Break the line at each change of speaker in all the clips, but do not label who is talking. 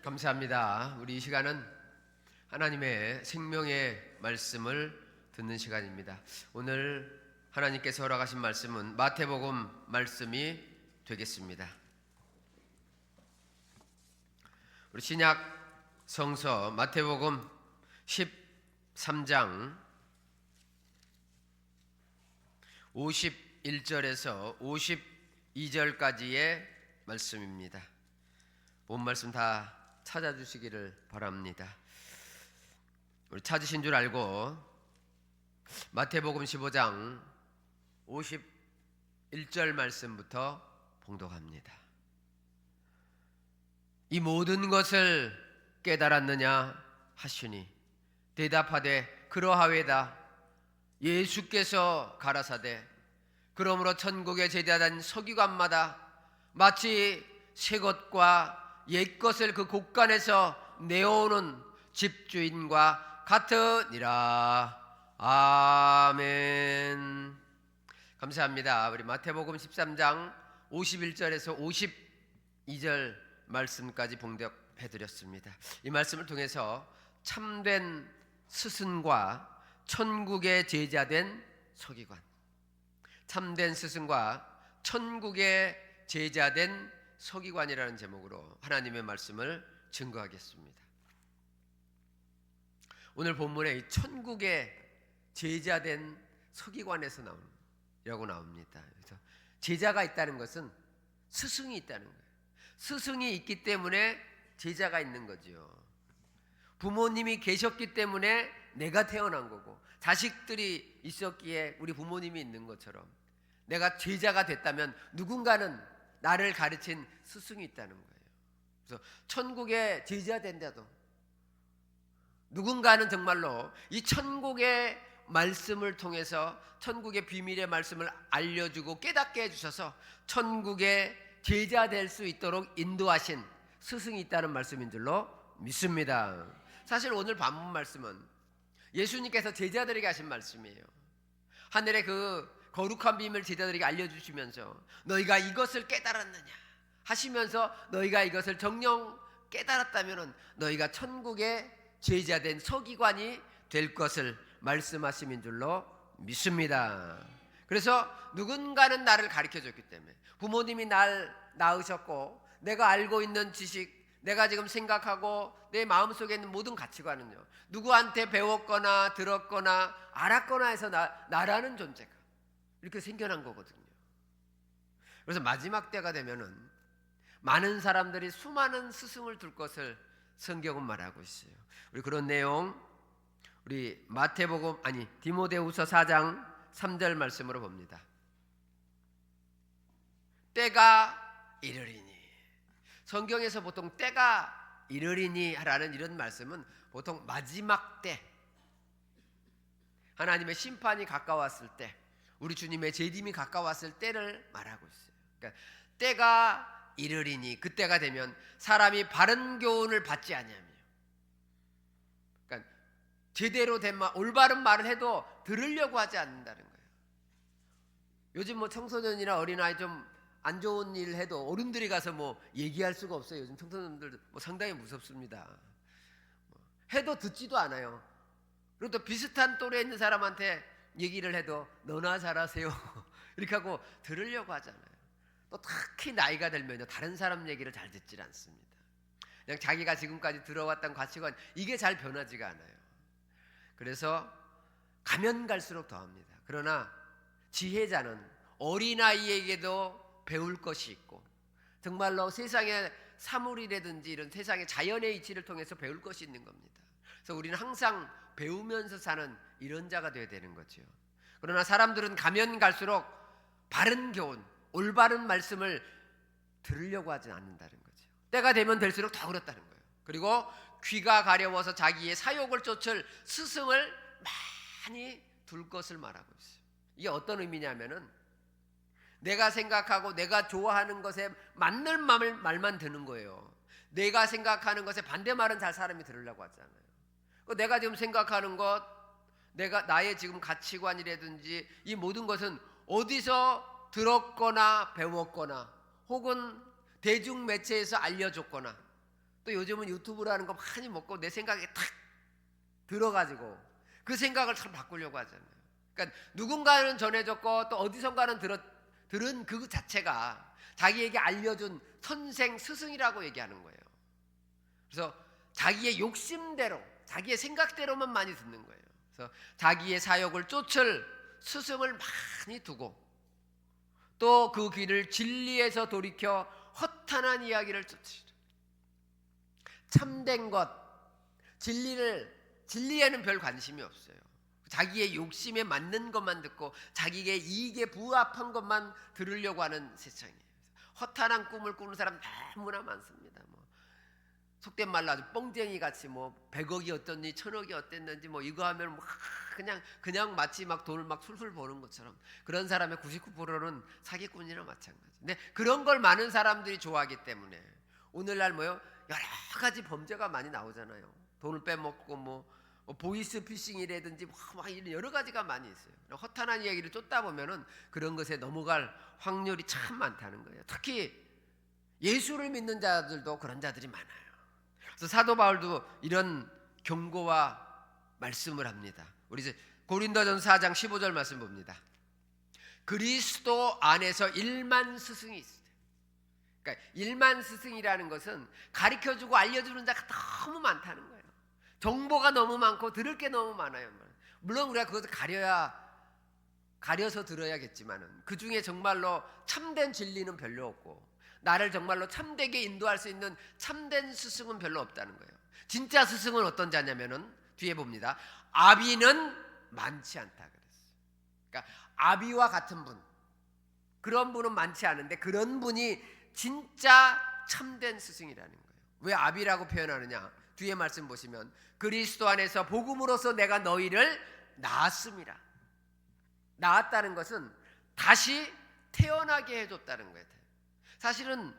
감사합니다. 우리 이 시간은 하나님의 생명의 말씀을 듣는 시간입니다. 오늘 하나님께서 허락하신 말씀은 마태복음 말씀이 되겠습니다. 우리 신약 성서 마태복음 13장 51절에서 52절까지의 말씀입니다. 본 말씀 다 찾아주시기를 바랍니다. 우리 찾으신 줄 알고 마태복음 15장 51절 말씀부터 봉독합니다. 이 모든 것을 깨달았느냐 하시니 대답하되 그러하외다. 예수께서 가라사대 그러므로 천국에 제자된 서기관마다 마치 새 것과 옛 것을 그 곳간에서 내어오는 집주인과 같으니라. 아멘. 감사합니다. 우리 마태복음 13장 51절에서 52절 말씀까지 봉독해드렸습니다. 이 말씀을 통해서 참된 스승과 천국의 제자된 서기관, 참된 스승과 천국의 제자된 서기관이라는 제목으로 하나님의 말씀을 증거하겠습니다. 오늘 본문에 이 천국의 제자된 서기관에서 나옵니다. 그래서 제자가 있다는 것은 스승이 있다는 거예요. 스승이 있기 때문에 제자가 있는 거죠. 부모님이 계셨기 때문에 내가 태어난 거고, 자식들이 있었기에 우리 부모님이 있는 것처럼 내가 제자가 됐다면 누군가는 나를 가르친 스승이 있다는 거예요. 그래서 천국의 제자 된다도 누군가는 정말로 이 천국의 말씀을 통해서 천국의 비밀의 말씀을 알려주고 깨닫게 해주셔서 천국의 제자 될 수 있도록 인도하신 스승이 있다는 말씀인 줄로 믿습니다. 사실 오늘 본문 말씀은 예수님께서 제자들에게 하신 말씀이에요. 하늘의 그 거룩한 비밀을 제자들에게 알려주시면서 너희가 이것을 깨달았느냐 하시면서 너희가 이것을 정녕 깨달았다면 너희가 천국의 제자된 서기관이 될 것을 말씀하심인 줄로 믿습니다. 그래서 누군가는 나를 가르쳐줬기 때문에 부모님이 날 낳으셨고 내가 알고 있는 지식, 내가 지금 생각하고 내 마음속에 있는 모든 가치관은요 누구한테 배웠거나 들었거나 알았거나 해서 나라는 존재가 이렇게 생겨난 거거든요. 그래서 마지막 때가 되면은 많은 사람들이 수많은 스승을 둘 것을 성경은 말하고 있어요. 우리 그런 내용 우리 디모데후서 4장 3절 말씀으로 봅니다. 때가 이르리니. 성경에서 보통 때가 이르리니 라는 이런 말씀은 보통 마지막 때, 하나님의 심판이 가까웠을 때, 우리 주님의 재림이 가까웠을 때를 말하고 있어요. 그러니까 때가 이르리니, 그때가 되면 사람이 바른 교훈을 받지 아니하며, 그러니까 제대로 된 올바른 말을 해도 들으려고 하지 않는다는 거예요. 요즘 청소년이나 어린아이 좀 안 좋은 일 해도 어른들이 가서 얘기할 수가 없어요. 요즘 청소년들 상당히 무섭습니다. 해도 듣지도 않아요. 그리고 또 비슷한 또래에 있는 사람한테 얘기를 해도 너나 잘하세요 이렇게 하고 들으려고 하잖아요. 또 특히 나이가 들면요 다른 사람 얘기를 잘 듣질 않습니다. 그냥 자기가 지금까지 들어왔던 가치관 이게 잘 변하지가 않아요. 그래서 가면 갈수록 더합니다. 그러나 지혜자는 어린아이에게도 배울 것이 있고 정말로 세상의 사물이라든지 이런 세상의 자연의 이치를 통해서 배울 것이 있는 겁니다. 그래서 우리는 항상 배우면서 사는 이런 자가 되어야 되는 거죠. 그러나 사람들은 가면 갈수록 바른 교훈, 올바른 말씀을 들으려고 하지 않는다는 거죠. 때가 되면 될수록 더 그렇다는 거예요. 그리고 귀가 가려워서 자기의 사욕을 쫓을 스승을 많이 둘 것을 말하고 있어요. 이게 어떤 의미냐면은 내가 생각하고 내가 좋아하는 것에 맞는 말만 듣는 거예요. 내가 생각하는 것에 반대말은 잘 사람이 들으려고 하잖아요. 내가 지금 생각하는 것, 나의 지금 가치관이라든지 이 모든 것은 어디서 들었거나 배웠거나 혹은 대중매체에서 알려줬거나 또 요즘은 유튜브라는 거 많이 먹고 내 생각에 탁 들어가지고 그 생각을 참 바꾸려고 하잖아요. 그러니까 누군가는 전해졌고 또 어디선가는 들은 그 자체가 자기에게 알려준 선생, 스승이라고 얘기하는 거예요. 그래서 자기의 욕심대로, 자기의 생각대로만 많이 듣는 거예요. 그래서 자기의 사욕을 쫓을 스승을 많이 두고 또 그 길을 진리에서 돌이켜 허탄한 이야기를 쫓으시라. 참된 것, 진리에는 별 관심이 없어요. 자기의 욕심에 맞는 것만 듣고 자기의 이익에 부합한 것만 들으려고 하는 세상이에요. 허탄한 꿈을 꾸는 사람 너무나 많습니다. 속된 말로 아주 뻥쟁이 같이 100억이 어떻니 1000억이 어땠는지 이거 하면 그냥 마치 막 돈을 막 술술 버는 것처럼 그런 사람의 99%는 사기꾼이나 마찬가지. 근데 그런 걸 많은 사람들이 좋아하기 때문에 오늘날 여러 가지 범죄가 많이 나오잖아요. 돈을 빼먹고 보이스피싱이라든지 막 이런 여러 가지가 많이 있어요. 허탄한 이야기를 쫓다 보면은 그런 것에 넘어갈 확률이 참 많다는 거예요. 특히 예수를 믿는 자들도 그런 자들이 많아요. 그래서 사도 바울도 이런 경고와 말씀을 합니다. 우리 이제 고린도전서 4장 15절 말씀 봅니다. 그리스도 안에서 일만 스승이 있어요. 그러니까 일만 스승이라는 것은 가르쳐주고 알려주는 자가 너무 많다는 거예요. 정보가 너무 많고 들을 게 너무 많아요. 물론 우리가 그것을 가려서 들어야겠지만은 그 중에 정말로 참된 진리는 별로 없고 나를 정말로 참되게 인도할 수 있는 참된 스승은 별로 없다는 거예요. 진짜 스승은 어떤 자냐면은 뒤에 봅니다. 아비는 많지 않다 그랬어요. 그러니까 아비와 같은 분, 그런 분은 많지 않은데 그런 분이 진짜 참된 스승이라는 거예요. 왜 아비라고 표현하느냐? 뒤에 말씀 보시면 그리스도 안에서 복음으로서 내가 너희를 낳았음이라. 낳았다는 것은 다시 태어나게 해줬다는 거예요. 사실은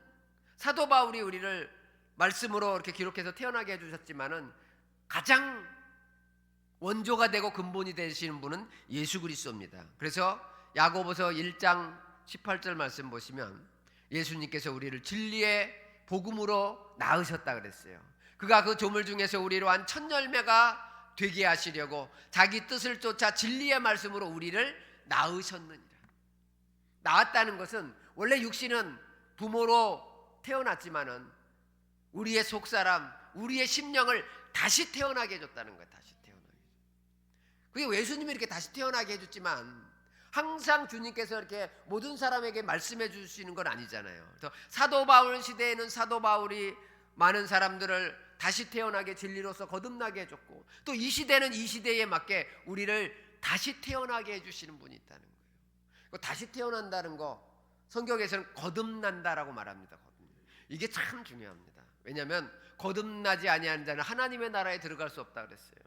사도 바울이 우리를 말씀으로 이렇게 기록해서 태어나게 해주셨지만은 가장 원조가 되고 근본이 되시는 분은 예수 그리스도입니다. 그래서 야고보서 1장 18절 말씀 보시면 예수님께서 우리를 진리의 복음으로 낳으셨다 그랬어요. 그가 그 조물 중에서 우리로 한 첫 열매가 되게 하시려고 자기 뜻을 쫓아 진리의 말씀으로 우리를 낳으셨느니라. 낳았다는 것은 원래 육신은 부모로 태어났지만은 우리의 속사람, 우리의 심령을 다시 태어나게 해줬다는 거예요. 다시 태어나게. 그게 예수님이 이렇게 다시 태어나게 해줬지만 항상 주님께서 이렇게 모든 사람에게 말씀해 주시는 건 아니잖아요. 그래서 사도 바울 시대에는 사도 바울이 많은 사람들을 다시 태어나게 진리로서 거듭나게 해줬고 또 이 시대는 이 시대에 맞게 우리를 다시 태어나게 해주시는 분이 있다는 거예요. 다시 태어난다는 거 성경에서는 거듭난다라고 말합니다. 이게 참 중요합니다. 왜냐하면 거듭나지 아니하는 자는 하나님의 나라에 들어갈 수 없다 그랬어요.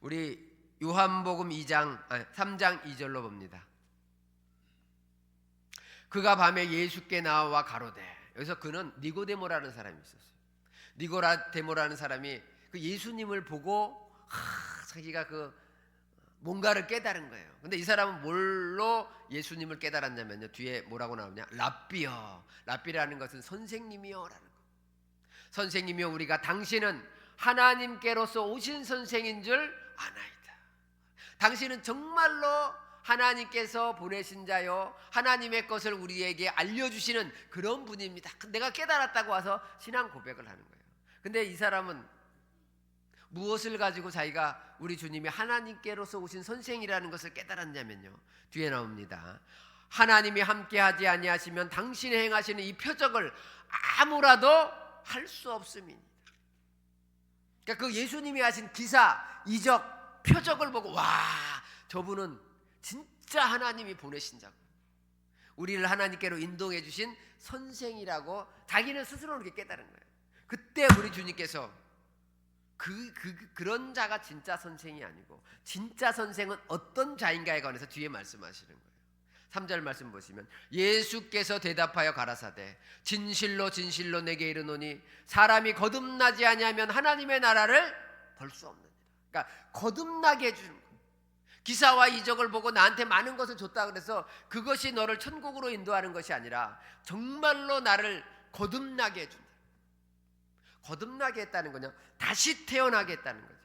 우리 요한복음 3장 2절로 봅니다. 그가 밤에 예수께 나와 가로되, 여기서 그는 니고데모라는 사람이 있었어요. 니고데모라는 사람이 그 예수님을 보고 자기가 뭔가를 깨달은 거예요. 근데 이 사람은 뭘로 예수님을 깨달았냐면요. 뒤에 뭐라고 나오냐? 랍비여. 랍비라는 것은 선생님이여 라는 거. 선생님이여 우리가 당신은 하나님께로서 오신 선생인 줄 아나이다. 당신은 정말로 하나님께서 보내신 자요 하나님의 것을 우리에게 알려주시는 그런 분입니다. 내가 깨달았다고 와서 신앙 고백을 하는 거예요. 근데 이 사람은 무엇을 가지고 자기가 우리 주님이 하나님께로서 오신 선생이라는 것을 깨달았냐면요. 뒤에 나옵니다. 하나님이 함께하지 아니하시면 당신이 행하시는 이 표적을 아무라도 할 수 없음이니라. 그러니까 그 예수님이 하신 기사, 이적, 표적을 보고 와, 저분은 진짜 하나님이 보내신 자고 우리를 하나님께로 인도해 주신 선생이라고 자기는 스스로 그렇게 깨달은 거예요. 그때 우리 주님께서 그런 자가 진짜 선생이 아니고 진짜 선생은 어떤 자인가에 관해서 뒤에 말씀하시는 거예요. 3절 말씀 보시면 예수께서 대답하여 가라사대 진실로 진실로 내게 이르노니 사람이 거듭나지 아니하면 하나님의 나라를 볼 수 없느니라. 그러니까 거듭나게 해주는 거예요. 기사와 이적을 보고 나한테 많은 것을 줬다 그래서 그것이 너를 천국으로 인도하는 것이 아니라 정말로 나를 거듭나게 해준다. 거듭나게 했다는 거냐? 다시 태어나게 했다는 거죠.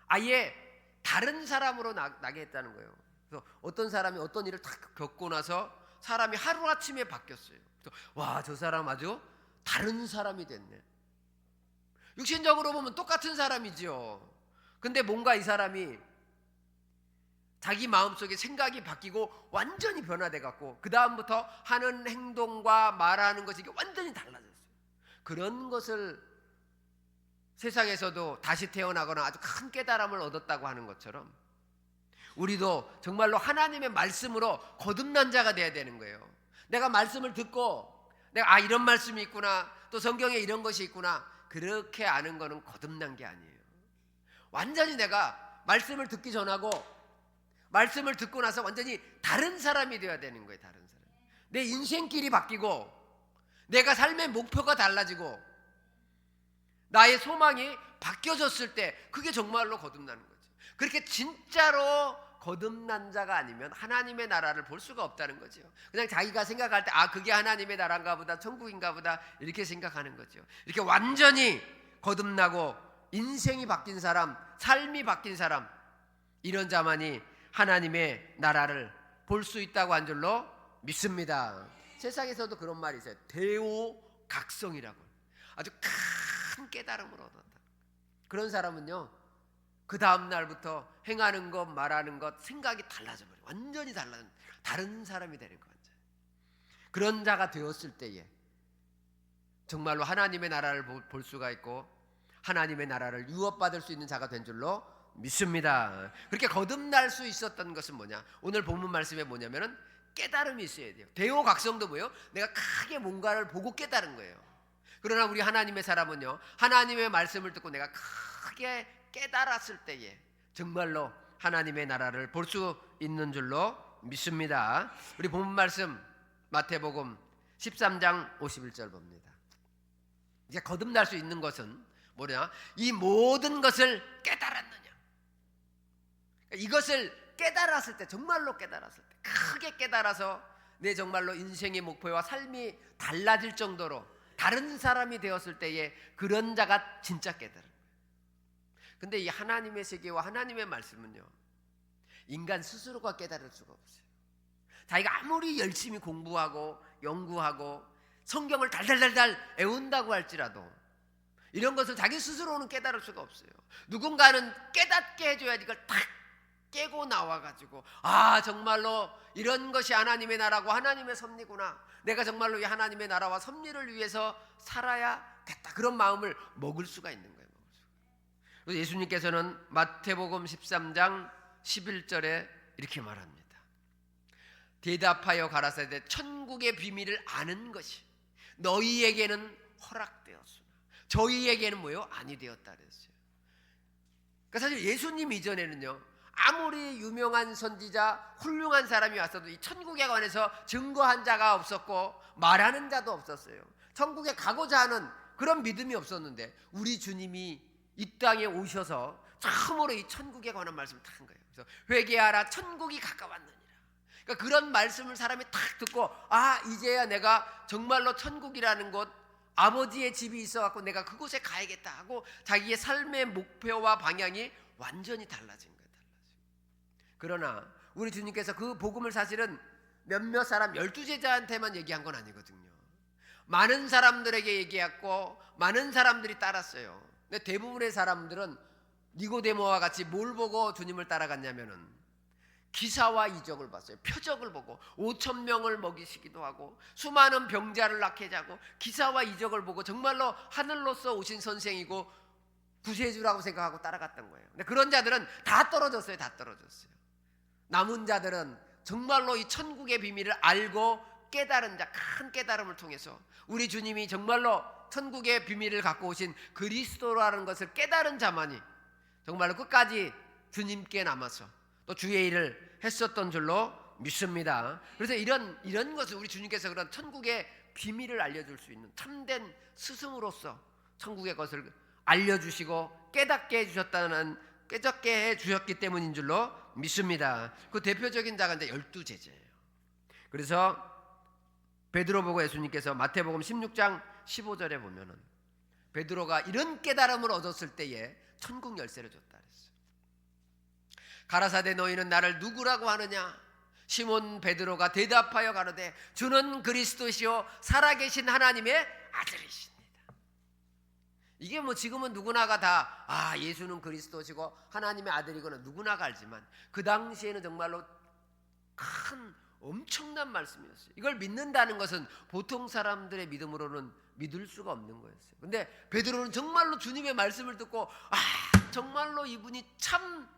아예 다른 사람으로 나게 했다는 거예요. 그래서 어떤 사람이 어떤 일을 딱 겪고 나서 사람이 하루아침에 바뀌었어요. 와, 저 사람 아주 다른 사람이 됐네. 육신적으로 보면 똑같은 사람이지요. 근데 뭔가 이 사람이 자기 마음속에 생각이 바뀌고 완전히 변화돼 갖고 그 다음부터 하는 행동과 말하는 것이 완전히 달라졌어요. 그런 것을 세상에서도 다시 태어나거나 아주 큰 깨달음을 얻었다고 하는 것처럼 우리도 정말로 하나님의 말씀으로 거듭난 자가 돼야 되는 거예요. 내가 말씀을 듣고 내가 이런 말씀이 있구나, 또 성경에 이런 것이 있구나, 그렇게 아는 거는 거듭난 게 아니에요. 완전히 내가 말씀을 듣기 전하고 말씀을 듣고 나서 완전히 다른 사람이 되어야 되는 거예요. 다른 사람. 내 인생길이 바뀌고 내가 삶의 목표가 달라지고 나의 소망이 바뀌어졌을 때 그게 정말로 거듭나는 거죠. 그렇게 진짜로 거듭난 자가 아니면 하나님의 나라를 볼 수가 없다는 거죠. 그냥 자기가 생각할 때 그게 하나님의 나라인가 보다, 천국인가 보다 이렇게 생각하는 거죠. 이렇게 완전히 거듭나고 인생이 바뀐 사람, 삶이 바뀐 사람, 이런 자만이 하나님의 나라를 볼 수 있다고 한 줄로 믿습니다. 세상에서도 그런 말이 있어요. 대오각성이라고. 아주 큰 깨달음을 얻었다. 그런 사람은요, 그 다음 날부터 행하는 것, 말하는 것, 생각이 달라져 버려요. 완전히 다른 사람이 되는 거죠. 그런 자가 되었을 때에 정말로 하나님의 나라를 볼 수가 있고 하나님의 나라를 유업받을 수 있는 자가 된 줄로 믿습니다. 그렇게 거듭날 수 있었던 것은 뭐냐? 오늘 본문 말씀에 뭐냐면은 깨달음이 있어야 돼요. 대오각성도 뭐예요? 내가 크게 뭔가를 보고 깨달은 거예요. 그러나 우리 하나님의 사람은요, 하나님의 말씀을 듣고 내가 크게 깨달았을 때에 정말로 하나님의 나라를 볼 수 있는 줄로 믿습니다. 우리 본문 말씀 마태복음 13장 51절 봅니다. 이제 거듭날 수 있는 것은 뭐냐? 이 모든 것을 깨달았느냐? 이것을 깨달았을 때, 정말로 깨달았을 때, 크게 깨달아서 내 정말로 인생의 목표와 삶이 달라질 정도로 다른 사람이 되었을 때에 그런 자가 진짜 깨달은 거예요. 근데 이 하나님의 세계와 하나님의 말씀은요, 인간 스스로가 깨달을 수가 없어요. 자기가 아무리 열심히 공부하고 연구하고 성경을 달달달달 외운다고 할지라도 이런 것을 자기 스스로는 깨달을 수가 없어요. 누군가는 깨닫게 해줘야지 이걸 탁 깨고 나와가지고 정말로 이런 것이 하나님의 나라고 하나님의 섭리구나, 내가 정말로 이 하나님의 나라와 섭리를 위해서 살아야겠다, 그런 마음을 먹을 수가 있는 거예요. 그래서 예수님께서는 마태복음 13장 11절에 이렇게 말합니다. 대답하여 가라사대 천국의 비밀을 아는 것이 너희에게는 허락되었으나 저희에게는 뭐요? 아니 되었다 그랬어요. 그러니까 사실 예수님 이전에는요, 아무리 유명한 선지자, 훌륭한 사람이 왔어도 이 천국에 관해서 증거한 자가 없었고 말하는 자도 없었어요. 천국에 가고자 하는 그런 믿음이 없었는데 우리 주님이 이 땅에 오셔서 처음으로 이 천국에 관한 말씀을 딱 한 거예요. 그래서 회개하라, 천국이 가까웠느니라. 그러니까 그런 말씀을 사람이 딱 듣고 이제야 내가 정말로 천국이라는 곳, 아버지의 집이 있어갖고 내가 그곳에 가야겠다 하고 자기의 삶의 목표와 방향이 완전히 달라진 거예요. 그러나 우리 주님께서 그 복음을 사실은 몇몇 사람 12제자한테만 얘기한 건 아니거든요. 많은 사람들에게 얘기했고 많은 사람들이 따랐어요. 근데 대부분의 사람들은 니고데모와 같이 뭘 보고 주님을 따라갔냐면은 기사와 이적을 봤어요. 표적을 보고 5,000명을 먹이시기도 하고 수많은 병자를 낫게 하고 기사와 이적을 보고 정말로 하늘로서 오신 선생이고 구세주라고 생각하고 따라갔던 거예요. 근데 그런 자들은 다 떨어졌어요. 다 떨어졌어요. 남은 자들은 정말로 이 천국의 비밀을 알고 깨달은 자, 큰 깨달음을 통해서 우리 주님이 정말로 천국의 비밀을 갖고 오신 그리스도라는 것을 깨달은 자만이 정말로 끝까지 주님께 남아서 또 주의 일을 했었던 줄로 믿습니다. 그래서 이런 것을 우리 주님께서 그런 천국의 비밀을 알려줄 수 있는 참된 스승으로서 천국의 것을 알려주시고 깨닫게 해주셨기 때문인 줄로 믿습니다. 그 대표적인 자가 이제 12제자예요. 그래서 베드로 보고 예수님께서 마태복음 16장 15절에 보면은 베드로가 이런 깨달음을 얻었을 때에 천국 열쇠를 줬다 그랬어요. 가라사대 너희는 나를 누구라고 하느냐? 시몬 베드로가 대답하여 가로되 주는 그리스도시요 살아계신 하나님의 아들이십니다. 이게 뭐 지금은 누구나가 다 예수는 그리스도시고 하나님의 아들이거나 누구나가 알지만 그 당시에는 정말로 큰 엄청난 말씀이었어요. 이걸 믿는다는 것은 보통 사람들의 믿음으로는 믿을 수가 없는 거였어요. 근데 베드로는 정말로 주님의 말씀을 듣고 정말로 이분이 참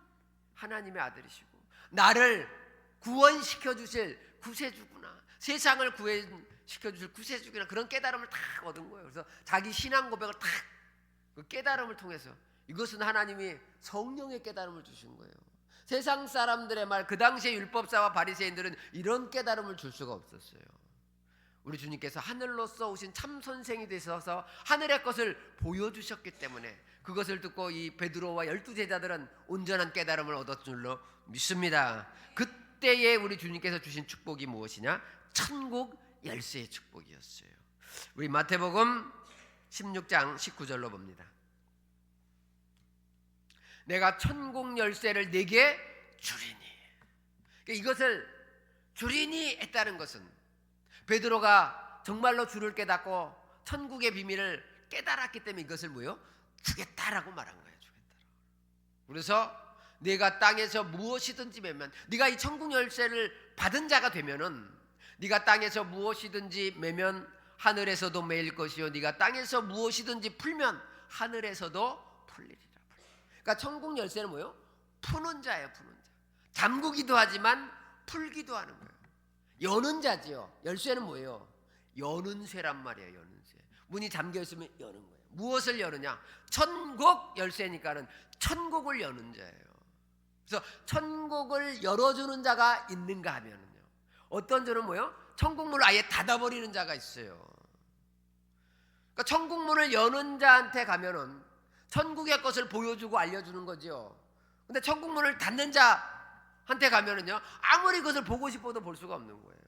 하나님의 아들이시고 나를 구원시켜 주실 구세주구나, 세상을 구원시켜 주실 구세주구나, 그런 깨달음을 딱 얻은 거예요. 그래서 자기 신앙 고백을 딱 그 깨달음을 통해서, 이것은 하나님이 성령의 깨달음을 주신 거예요. 세상 사람들의 말, 그 당시에 율법사와 바리새인들은 이런 깨달음을 줄 수가 없었어요. 우리 주님께서 하늘로서 오신 참 선생이 되셔서 하늘의 것을 보여주셨기 때문에 그것을 듣고 이 베드로와 12제자들은 온전한 깨달음을 얻었 줄로 믿습니다. 그때에 우리 주님께서 주신 축복이 무엇이냐? 천국 열쇠의 축복이었어요. 우리 마태복음 16장 19절로 봅니다. 내가 천국 열쇠를 네게 주리니. 이것을 주리니 했다는 것은 베드로가 정말로 주를 깨닫고 천국의 비밀을 깨달았기 때문에 이것을 뭐요? 주겠다라고 말한 거예요. 주겠다라고. 그래서 네가 땅에서 무엇이든지 매면, 네가 이 천국 열쇠를 받은 자가 되면은 네가 땅에서 무엇이든지 매면 하늘에서도 매일 것이요 네가 땅에서 무엇이든지 풀면 하늘에서도 풀리리라. 그러니까 천국 열쇠는 뭐예요? 푸는 자예요. 푸는 자. 잠그기도 하지만 풀기도 하는 거예요. 여는 자지요. 열쇠는 뭐예요? 여는 쇠란 말이에요. 여는 쇠. 문이 잠겨 있으면 여는 거예요. 무엇을 여느냐? 천국 열쇠니까는 천국을 여는 자예요. 그래서 천국을 열어주는 자가 있는가 하면은요, 어떤 자는 뭐예요? 천국 문을 아예 닫아버리는 자가 있어요. 그러니까 천국 문을 여는 자한테 가면은 천국의 것을 보여주고 알려주는 거죠. 근데 천국 문을 닫는 자한테 가면은요, 아무리 그것을 보고 싶어도 볼 수가 없는 거예요.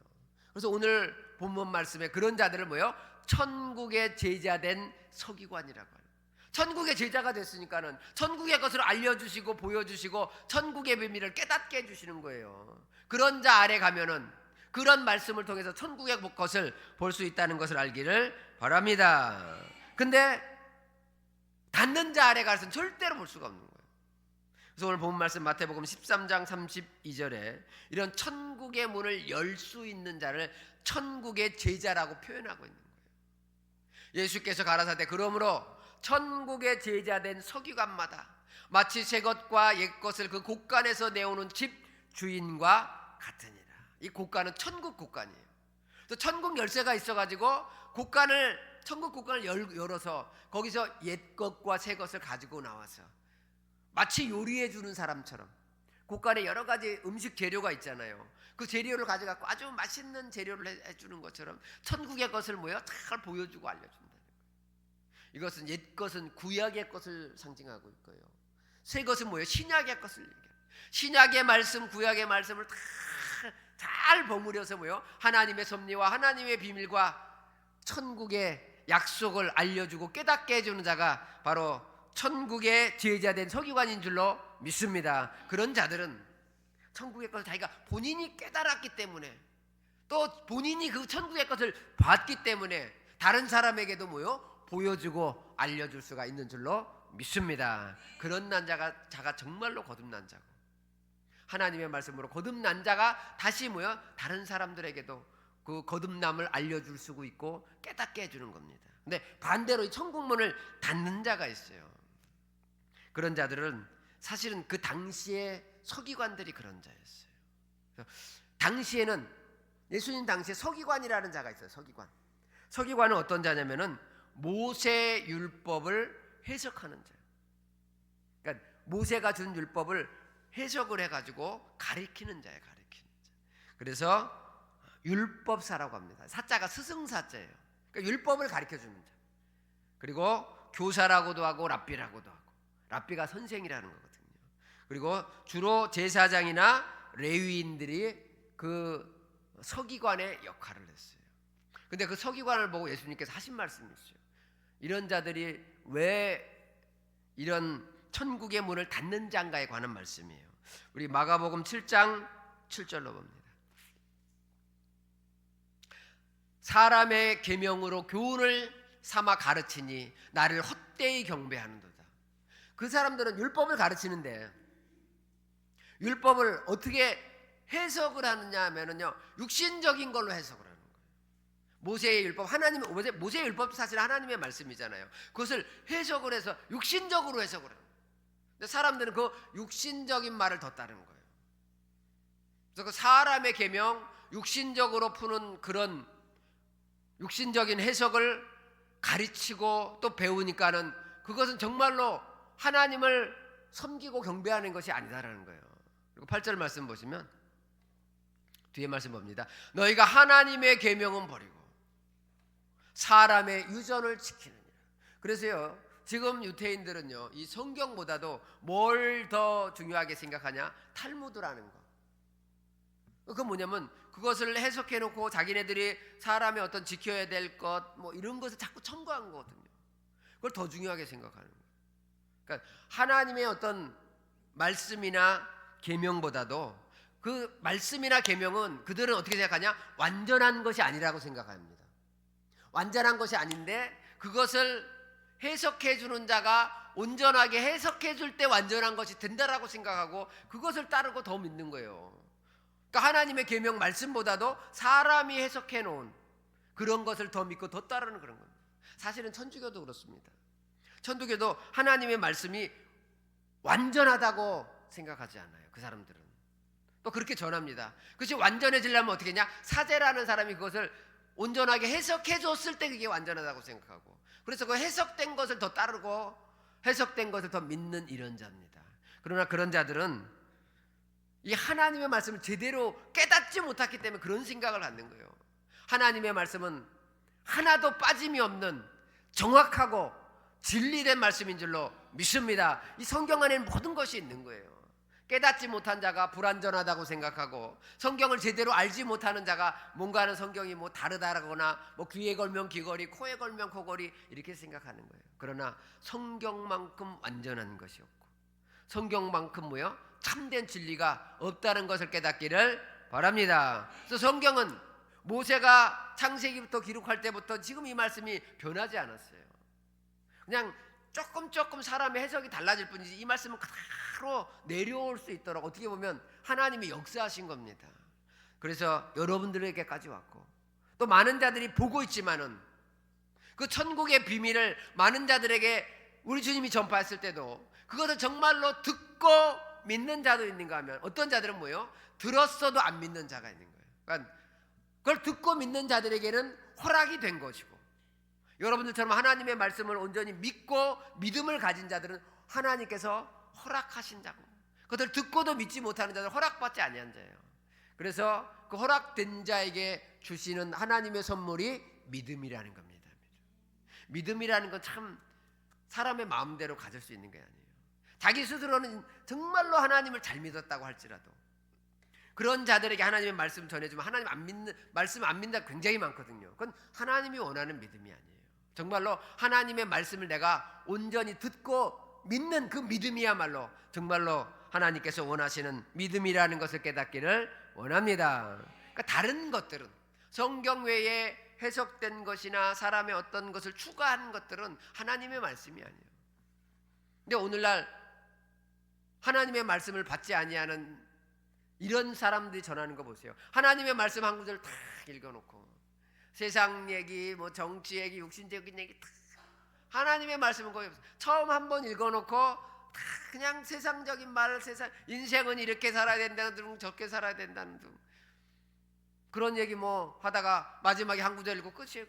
그래서 오늘 본문 말씀에 그런 자들을 뭐예요? 천국의 제자된 서기관이라고 해요. 천국의 제자가 됐으니까는 천국의 것을 알려주시고 보여주시고 천국의 비밀을 깨닫게 해주시는 거예요. 그런 자 아래 가면은 그런 말씀을 통해서 천국의 것을 볼 수 있다는 것을 알기를 바랍니다. 근데 닫는 자 아래 가서는 절대로 볼 수가 없는 거예요. 그래서 오늘 본 말씀 마태복음 13장 32절에 이런 천국의 문을 열 수 있는 자를 천국의 제자라고 표현하고 있는 거예요. 예수께서 가라사대 그러므로 천국의 제자된 서기관마다 마치 새 것과 옛 것을 그 곳간에서 내오는 집 주인과 같으니라. 이 곳간은 천국 곳간이에요. 또 천국 열쇠가 있어가지고 천국 곳간을 열어서 거기서 옛 것과 새 것을 가지고 나와서 마치 요리해 주는 사람처럼 곳간에 여러 가지 음식 재료가 있잖아요. 그 재료를 가져갖고 아주 맛있는 재료를 해주는 것처럼 천국의 것을 잘 보여주고 알려준다는 거예요. 이것은 옛 것은 구약의 것을 상징하고 있고요, 새 것은 신약의 것을 얘기해요. 신약의 말씀, 구약의 말씀을 다 잘 버무려서 하나님의 섭리와 하나님의 비밀과 천국의 약속을 알려주고 깨닫게 해주는 자가 바로 천국의 제자된 서기관인 줄로 믿습니다. 그런 자들은 천국의 것을 자기가 본인이 깨달았기 때문에, 또 본인이 그 천국의 것을 봤기 때문에 다른 사람에게도 보여주고 알려줄 수가 있는 줄로 믿습니다. 그런 자가 정말로 거듭난 자고, 하나님의 말씀으로 거듭난 자가 다시 다른 사람들에게도 그 거듭남을 알려줄 수 있고 깨닫게 해주는 겁니다. 근데 반대로 이 천국문을 닫는 자가 있어요. 그런 자들은 사실은 그 당시에 서기관들이 그런 자였어요. 당시에는, 예수님 당시에 서기관이라는 자가 있어요. 서기관은 어떤 자냐면은 모세 율법을 해석하는 자예요. 그러니까 모세가 준 율법을 해석을 해가지고 가리키는 자예요. 그래서 율법사라고 합니다. 사자가 스승사자예요. 그러니까 율법을 가리켜주는 자. 그리고 교사라고도 하고 랍비라고도 하고, 랍비가 선생이라는 거거든요. 그리고 주로 제사장이나 레위인들이 그 서기관의 역할을 했어요. 근데 그 서기관을 보고 예수님께서 하신 말씀이 있어요. 이런 자들이 왜 이런 천국의 문을 닫는 자인가에 관한 말씀이에요. 우리 마가복음 7장 7절로 봅니다. 사람의 계명으로 교훈을 삼아 가르치니 나를 헛되이 경배하는도다. 그 사람들은 율법을 가르치는데 율법을 어떻게 해석을 하느냐 하면은요, 육신적인 걸로 해석을 하는 거예요. 모세의 율법, 모세의 율법도 사실 하나님의 말씀이잖아요. 그것을 해석을 해서 육신적으로 해석을 해요. 근데 사람들은 그 육신적인 말을 더 따르는 거예요. 그래서 그 사람의 계명, 육신적으로 푸는 그런 육신적인 해석을 가르치고 또 배우니까는 그것은 정말로 하나님을 섬기고 경배하는 것이 아니다라는 거예요. 그리고 8절 말씀 보시면 뒤에 말씀 봅니다. 너희가 하나님의 계명은 버리고 사람의 유전을 지키느니라. 그래서요, 지금 유태인들은요, 이 성경보다도 뭘 더 중요하게 생각하냐? 탈무드라는 거. 그건 뭐냐면 그것을 해석해 놓고 자기네들이 사람의 어떤 지켜야 될 것 뭐 이런 것을 자꾸 첨가한 거거든요. 그걸 더 중요하게 생각하는 거예요. 그러니까 하나님의 어떤 말씀이나 계명보다도 그 말씀이나 계명은 그들은 어떻게 생각하냐? 완전한 것이 아니라고 생각합니다. 완전한 것이 아닌데 그것을 해석해 주는 자가 온전하게 해석해 줄 때 완전한 것이 된다라고 생각하고 그것을 따르고 더 믿는 거예요. 그러니까 하나님의 계명 말씀보다도 사람이 해석해 놓은 그런 것을 더 믿고 더 따르는 그런 겁니다. 사실은 천주교도 그렇습니다. 천주교도 하나님의 말씀이 완전하다고 생각하지 않아요. 그 사람들은 또 그렇게 전합니다. 그것이 완전해지려면 어떻게 했냐? 사제라는 사람이 그것을 온전하게 해석해 줬을 때 그게 완전하다고 생각하고, 그래서 그 해석된 것을 더 따르고 해석된 것을 더 믿는 이런 자입니다. 그러나 그런 자들은 이 하나님의 말씀을 제대로 깨닫지 못했기 때문에 그런 생각을 갖는 거예요. 하나님의 말씀은 하나도 빠짐이 없는 정확하고 진리된 말씀인 줄로 믿습니다. 이 성경 안에는 모든 것이 있는 거예요. 깨닫지 못한 자가 불완전하다고 생각하고 성경을 제대로 알지 못하는 자가 뭔가는 성경이 뭐 다르다거나 뭐 귀에 걸면 귀걸이, 코에 걸면 코걸이 이렇게 생각하는 거예요. 그러나 성경만큼 완전한 것이 없고 성경만큼 뭐요? 참된 진리가 없다는 것을 깨닫기를 바랍니다. 그래서 성경은 모세가 창세기부터 기록할 때부터 지금 이 말씀이 변하지 않았어요. 그냥 조금 사람의 해석이 달라질 뿐이지 이 말씀은 그대로 내려올 수 있도록 어떻게 보면 하나님이 역사하신 겁니다. 그래서 여러분들에게까지 왔고 또 많은 자들이 보고 있지만은 그 천국의 비밀을 많은 자들에게 우리 주님이 전파했을 때도 그것을 정말로 듣고 믿는 자도 있는가 하면 어떤 자들은 뭐예요? 들었어도 안 믿는 자가 있는 거예요. 그러니까 그걸 듣고 믿는 자들에게는 허락이 된 것이고 여러분들처럼 하나님의 말씀을 온전히 믿고 믿음을 가진 자들은 하나님께서 허락하신 자고 그것을 듣고도 믿지 못하는 자들은 허락받지 아니한 자예요. 그래서 그 허락된 자에게 주시는 하나님의 선물이 믿음이라는 겁니다. 믿음이라는 건 참 사람의 마음대로 가질 수 있는 게 아니에요. 자기 스스로는 정말로 하나님을 잘 믿었다고 할지라도 그런 자들에게 하나님의 말씀 전해주면 하나님 안 믿는 말씀 안 믿는 굉장히 많거든요. 그건 하나님이 원하는 믿음이 아니에요. 정말로 하나님의 말씀을 내가 온전히 듣고 믿는 그 믿음이야말로 정말로 하나님께서 원하시는 믿음이라는 것을 깨닫기를 원합니다. 그러니까 다른 것들은 성경 외에 해석된 것이나 사람의 어떤 것을 추가한 것들은 하나님의 말씀이 아니에요. 근데 오늘날 하나님의 말씀을 받지 아니하는 이런 사람들이 전하는 거 보세요. 하나님의 말씀 한 구절 다 읽어놓고 세상 얘기, 뭐 정치 얘기, 육신적인 얘기 다 하나님의 말씀은 거의 없어요. 처음 한번 읽어놓고 다 그냥 세상적인 말, 세상 인생은 이렇게 살아야 된다는 둥 저렇게 살아야 된다는 둥 그런 얘기 뭐 하다가 마지막에 한 구절 읽고 끝이에요.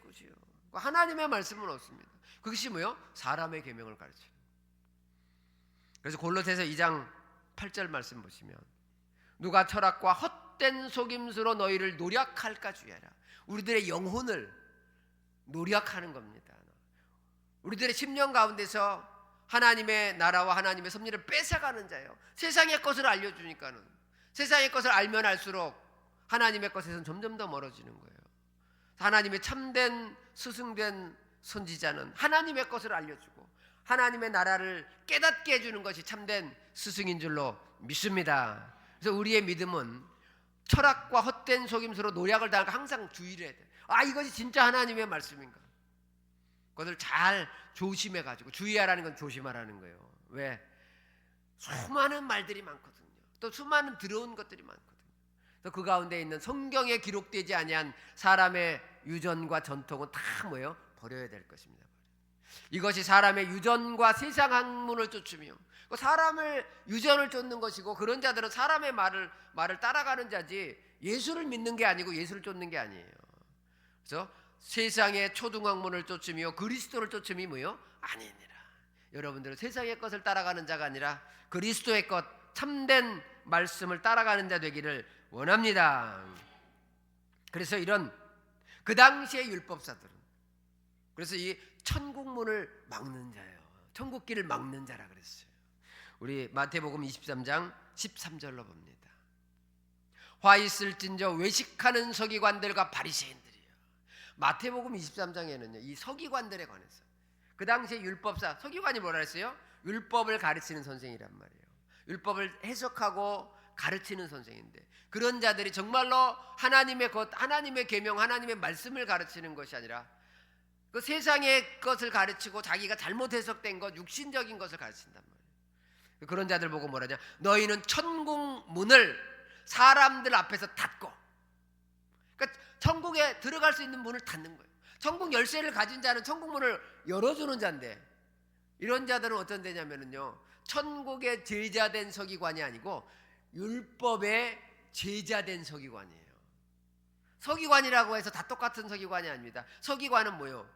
하나님의 말씀은 없습니다. 그것이 뭐요? 사람의 계명을 가르쳐요. 그래서 골로새서 2장 8절 말씀 보시면 누가 철학과 헛된 속임수로 너희를 노력할까 주의하라. 우리들의 영혼을 노력하는 겁니다. 우리들의 심령 가운데서 하나님의 나라와 하나님의 섭리를 뺏어가는 자예요. 세상의 것을 알려주니까는 세상의 것을 알면 알수록 하나님의 것에서는 점점 더 멀어지는 거예요. 하나님의 참된 스승된 선지자는 하나님의 것을 알려주고 하나님의 나라를 깨닫게 해주는 것이 참된 스승인 줄로 믿습니다. 그래서 우리의 믿음은 철학과 헛된 속임수로 노략을 당하고 항상 주의를 해야 돼요. 이것이 진짜 하나님의 말씀인가? 그것을 잘 조심해가지고, 주의하라는 건 조심하라는 거예요. 왜? 수많은 말들이 많거든요. 또 수많은 들어온 것들이 많거든요. 또 그 가운데 있는 성경에 기록되지 아니한 사람의 유전과 전통은 다 뭐예요? 버려야 될 것입니다. 이것이 사람의 유전과 세상 학문을 쫓으며 사람을 유전을 쫓는 것이고, 그런 자들은 사람의 말을 따라가는 자지 예수를 믿는 게 아니고 예수를 쫓는 게 아니에요. 그래서 세상의 초등학문을 쫓으며 그리스도를 쫓음이 뭐요? 아니니라. 여러분들은 세상의 것을 따라가는 자가 아니라 그리스도의 것, 참된 말씀을 따라가는 자 되기를 원합니다. 그래서 이런 그 당시의 율법사들은 그래서 이 천국문을 막는 자예요. 천국길을 막는 자라 그랬어요. 우리 마태복음 23장 13절로 봅니다. 화 있을진저 외식하는 서기관들과 바리새인들이요. 마태복음 23장에는요, 이 서기관들에 관해서, 그 당시에 율법사, 서기관이 뭐라 했어요? 율법을 가르치는 선생이란 말이에요. 율법을 해석하고 가르치는 선생인데, 그런 자들이 정말로 하나님의 것, 하나님의 계명, 하나님의 말씀을 가르치는 것이 아니라 그 세상의 것을 가르치고 자기가 잘못 해석된 것, 육신적인 것을 가르친단 말이에요. 그런 자들 보고 뭐라냐? 너희는 천국 문을 사람들 앞에서 닫고, 그러니까 천국에 들어갈 수 있는 문을 닫는 거예요. 천국 열쇠를 가진 자는 천국 문을 열어주는 자인데, 이런 자들은 어떤 데냐면요, 천국의 제자된 서기관이 아니고 율법의 제자된 서기관이에요. 서기관이라고 해서 다 똑같은 서기관이 아닙니다. 서기관은 뭐예요?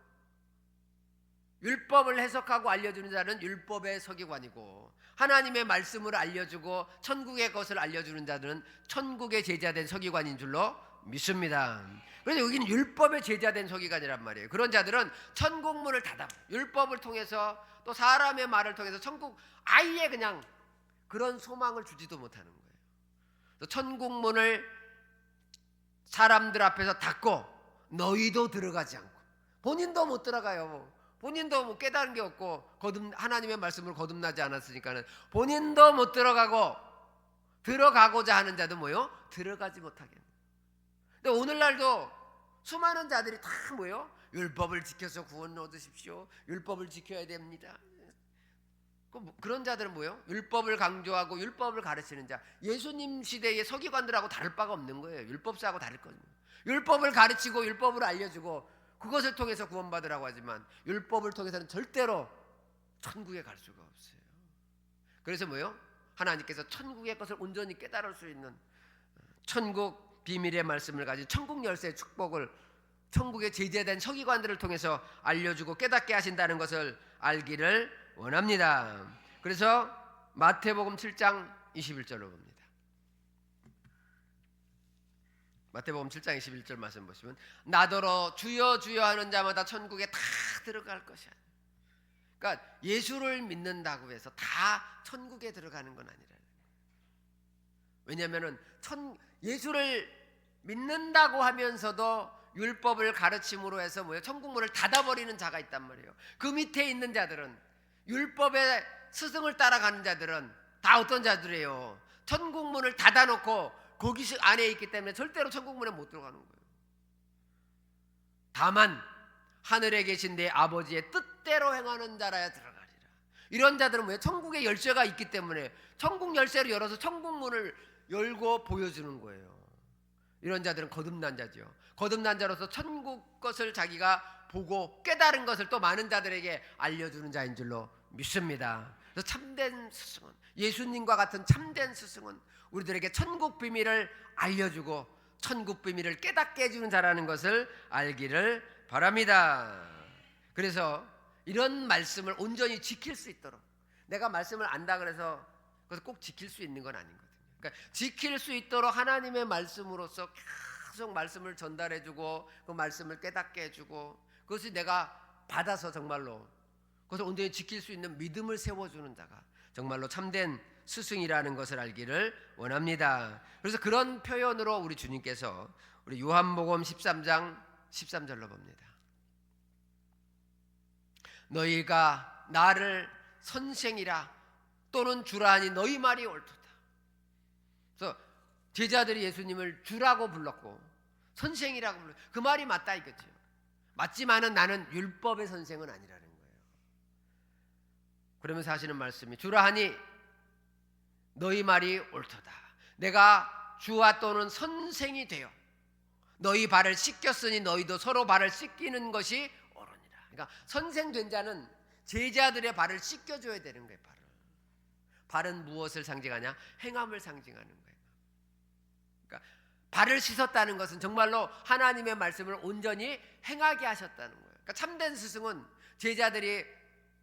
율법을 해석하고 알려주는 자는 율법의 서기관이고, 하나님의 말씀을 알려주고 천국의 것을 알려주는 자들은 천국의 제자된 서기관인 줄로 믿습니다. 그래서 여기는 율법의 제자된 서기관이란 말이에요. 그런 자들은 천국문을 닫아, 율법을 통해서 또 사람의 말을 통해서 천국 아예 그냥 그런 소망을 주지도 못하는 거예요. 천국문을 사람들 앞에서 닫고 너희도 들어가지 않고, 본인도 못 들어가요. 본인도 뭐 깨달은 게 없고 하나님의 말씀을 거듭나지 않았으니까는 본인도 못 들어가고, 들어가고자 하는 자도 뭐요? 들어가지 못하게. 근데 오늘날도 수많은 자들이 다 뭐요? 율법을 지켜서 구원 얻으십시오. 율법을 지켜야 됩니다. 그런 자들은 뭐요? 율법을 강조하고 율법을 가르치는 자. 예수님 시대의 서기관들하고 다를 바가 없는 거예요. 율법사하고 다를 거예요. 율법을 가르치고 율법을 알려주고 그것을 통해서 구원받으라고 하지만 율법을 통해서는 절대로 천국에 갈 수가 없어요. 그래서 뭐요? 하나님께서 천국의 것을 온전히 깨달을 수 있는 천국 비밀의 말씀을 가진 천국 열쇠의 축복을 천국의 제재된 서기관들을 통해서 알려주고 깨닫게 하신다는 것을 알기를 원합니다. 그래서 마태복음 7장 21절로 봅니다. 마태복음 7장 21절 말씀 보시면, 나더러 주여 주여 하는 자마다 천국에 다 들어갈 것이야. 그러니까 예수를 믿는다고 해서 다 천국에 들어가는 건 아니라. 왜냐하면은 예수를 믿는다고 하면서도 율법을 가르침으로 해서 뭐예요? 천국문을 닫아버리는 자가 있단 말이에요. 그 밑에 있는 자들은, 율법의 스승을 따라가는 자들은 다 어떤 자들이에요? 천국문을 닫아놓고 거기 안에 있기 때문에 절대로 천국문에 못 들어가는 거예요. 다만 하늘에 계신 내 아버지의 뜻대로 행하는 자라야 들어가리라. 이런 자들은 뭐예요? 천국의 열쇠가 있기 때문에 천국 열쇠를 열어서 천국문을 열고 보여주는 거예요. 이런 자들은 거듭난 자죠. 거듭난 자로서 천국 것을 자기가 보고 깨달은 것을 또 많은 자들에게 알려주는 자인 줄로 믿습니다. 그래서 참된 스승은, 예수님과 같은 참된 스승은 우리들에게 천국 비밀을 알려주고 천국 비밀을 깨닫게 해주는 자라는 것을 알기를 바랍니다. 그래서 이런 말씀을 온전히 지킬 수 있도록, 내가 말씀을 안다 그래서 그것을 꼭 지킬 수 있는 건 아니거든요. 그러니까 지킬 수 있도록 하나님의 말씀으로서 계속 말씀을 전달해주고 그 말씀을 깨닫게 해주고, 그것이 내가 받아서 정말로 그것을 온전히 지킬 수 있는 믿음을 세워주는 자가 정말로 참된 스승이라는 것을 알기를 원합니다. 그래서 그런 표현으로 우리 주님께서 우리 요한복음 13장 13절로 봅니다. 너희가 나를 선생이라 또는 주라 하니 너희 말이 옳도다. 그래서 제자들이 예수님을 주라고 불렀고 선생이라고 불렀고 그 말이 맞다 이거죠. 맞지만은 나는 율법의 선생은 아니라는 거예요. 그러면서 하시는 말씀이 주라 하니 너희 말이 옳도다. 내가 주와 또는 선생이 되어 너희 발을 씻겼으니 너희도 서로 발을 씻기는 것이 옳으니라. 그러니까 선생 된 자는 제자들의 발을 씻겨줘야 되는 거예요. 발은 무엇을 상징하냐? 행함을 상징하는 거예요. 그러니까 발을 씻었다는 것은 정말로 하나님의 말씀을 온전히 행하게 하셨다는 거예요. 그러니까 참된 스승은 제자들이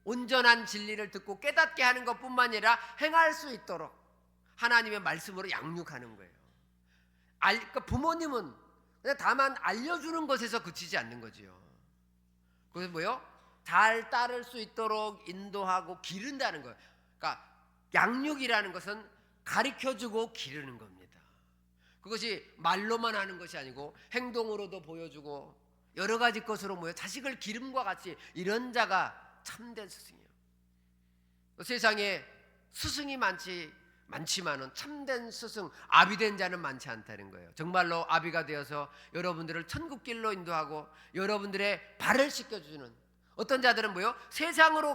온전한 진리를 듣고 깨닫게 하는 것뿐만 아니라 행할 수 있도록 하나님의 말씀으로 양육하는 거예요. 그러니까 부모님은 그냥 다만 알려주는 것에서 그치지 않는 거지요. 그래서 뭐요? 잘 따를 수 있도록 인도하고 기른다는 거예요. 그러니까 양육이라는 것은 가르쳐주고 기르는 겁니다. 그것이 말로만 하는 것이 아니고 행동으로도 보여주고 여러 가지 것으로 뭐요? 자식을 기름과 같이 이런 자가 참된 스승이에요. 세상에 스승이 많지만은 참된 스승, 아비 된 자는 많지 않다는 거예요. 정말로 아비가 되어서 여러분들을 천국 길로 인도하고 여러분들의 발을 씻겨주는 어떤 자들은 뭐요? 세상으로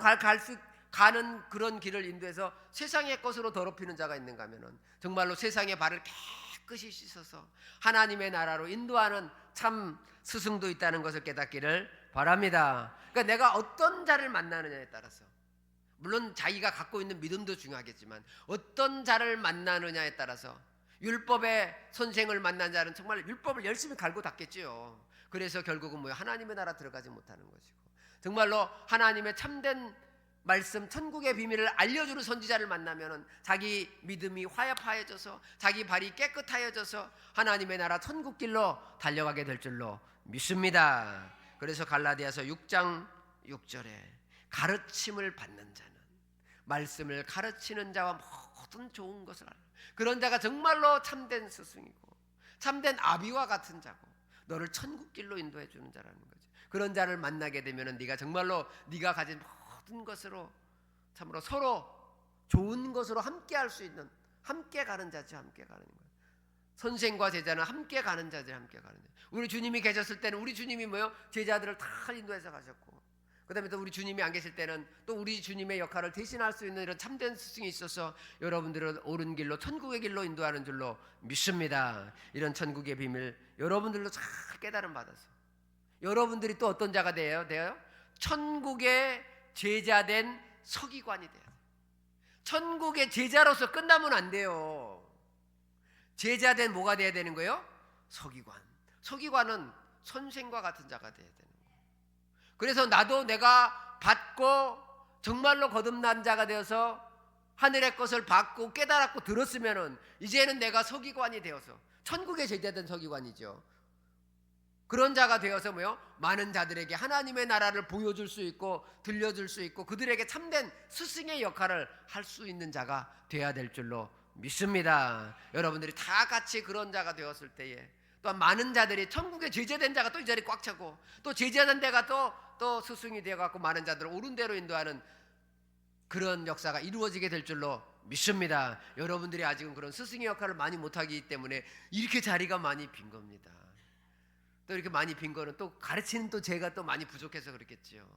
가는 그런 길을 인도해서 세상의 것으로 더럽히는 자가 있는가 하면은 정말로 세상의 발을 깨끗이 씻어서 하나님의 나라로 인도하는 참 스승도 있다는 것을 깨닫기를 바랍니다. 그러니까 내가 어떤 자를 만나느냐에 따라서 물론 자기가 갖고 있는 믿음도 중요하겠지만 어떤 자를 만나느냐에 따라서 율법의 선생을 만난 자는 정말 율법을 열심히 갈고 닦겠지요. 그래서 결국은 뭐예요? 하나님의 나라 들어가지 못하는 것이고 정말로 하나님의 참된 말씀 천국의 비밀을 알려주는 선지자를 만나면은 자기 믿음이 화합하여져서 자기 발이 깨끗하여져서 하나님의 나라 천국 길로 달려가게 될 줄로 믿습니다. 그래서 갈라디아서 6장 6절에 가르침을 받는 자는 말씀을 가르치는 자와 모든 좋은 것을 알아. 그런 자가 정말로 참된 스승이고 참된 아비와 같은 자고 너를 천국 길로 인도해 주는 자라는 거죠. 그런 자를 만나게 되면은 네가 정말로 네가 가진 모든 것으로 참으로 서로 좋은 것으로 함께 할 수 있는 함께 가는 자지 함께 가는 거예요. 선생과 제자는 함께 가는 자들 함께 가는 자. 우리 주님이 계셨을 때는 우리 주님이 뭐요? 제자들을 다 인도해서 가셨고 그다음에 또 우리 주님이 안 계실 때는 또 우리 주님의 역할을 대신할 수 있는 이런 참된 스승이 있어서 여러분들은 옳은 길로 천국의 길로 인도하는 줄로 믿습니다. 이런 천국의 비밀 여러분들로 잘 깨달음 받아서 여러분들이 또 어떤 자가 돼요? 천국의 제자된 서기관이 돼요. 천국의 제자로서 끝나면 안 돼요. 제자된 뭐가 돼야 되는 거예요? 서기관. 서기관은 선생과 같은 자가 돼야 되는 거예요. 그래서 나도 내가 받고 정말로 거듭난 자가 되어서 하늘의 것을 받고 깨달았고 들었으면은 이제는 내가 서기관이 되어서 천국의 제자된 서기관이죠. 그런 자가 되어서 뭐요? 많은 자들에게 하나님의 나라를 보여줄 수 있고 들려줄 수 있고 그들에게 참된 스승의 역할을 할 수 있는 자가 되어야 될 줄로 믿습니다. 여러분들이 다 같이 그런 자가 되었을 때에 또한 많은 자들이 천국의 제자된 자가 또 이 자리에 꽉 차고 또 제자된 데가 또 스승이 되어갖고 많은 자들을 옳은 대로 인도하는 그런 역사가 이루어지게 될 줄로 믿습니다. 여러분들이 아직은 그런 스승의 역할을 많이 못하기 때문에 이렇게 자리가 많이 빈 겁니다. 또 이렇게 많이 빈 거는 또 가르치는 또 제가 또 많이 부족해서 그렇겠지요.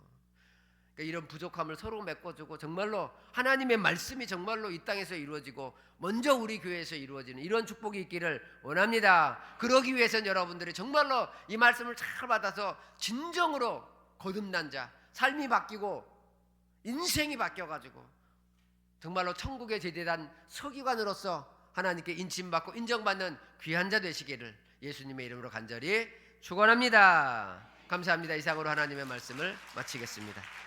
그러니까 이런 부족함을 서로 메꿔주고 정말로 하나님의 말씀이 정말로 이 땅에서 이루어지고 먼저 우리 교회에서 이루어지는 이런 축복이 있기를 원합니다. 그러기 위해서는 여러분들이 정말로 이 말씀을 잘 받아서 진정으로 거듭난 자, 삶이 바뀌고 인생이 바뀌어가지고 정말로 천국의 제대한 서기관으로서 하나님께 인침받고 인정받는 귀한 자 되시기를 예수님의 이름으로 간절히 축원합니다. 감사합니다. 이상으로 하나님의 말씀을 마치겠습니다.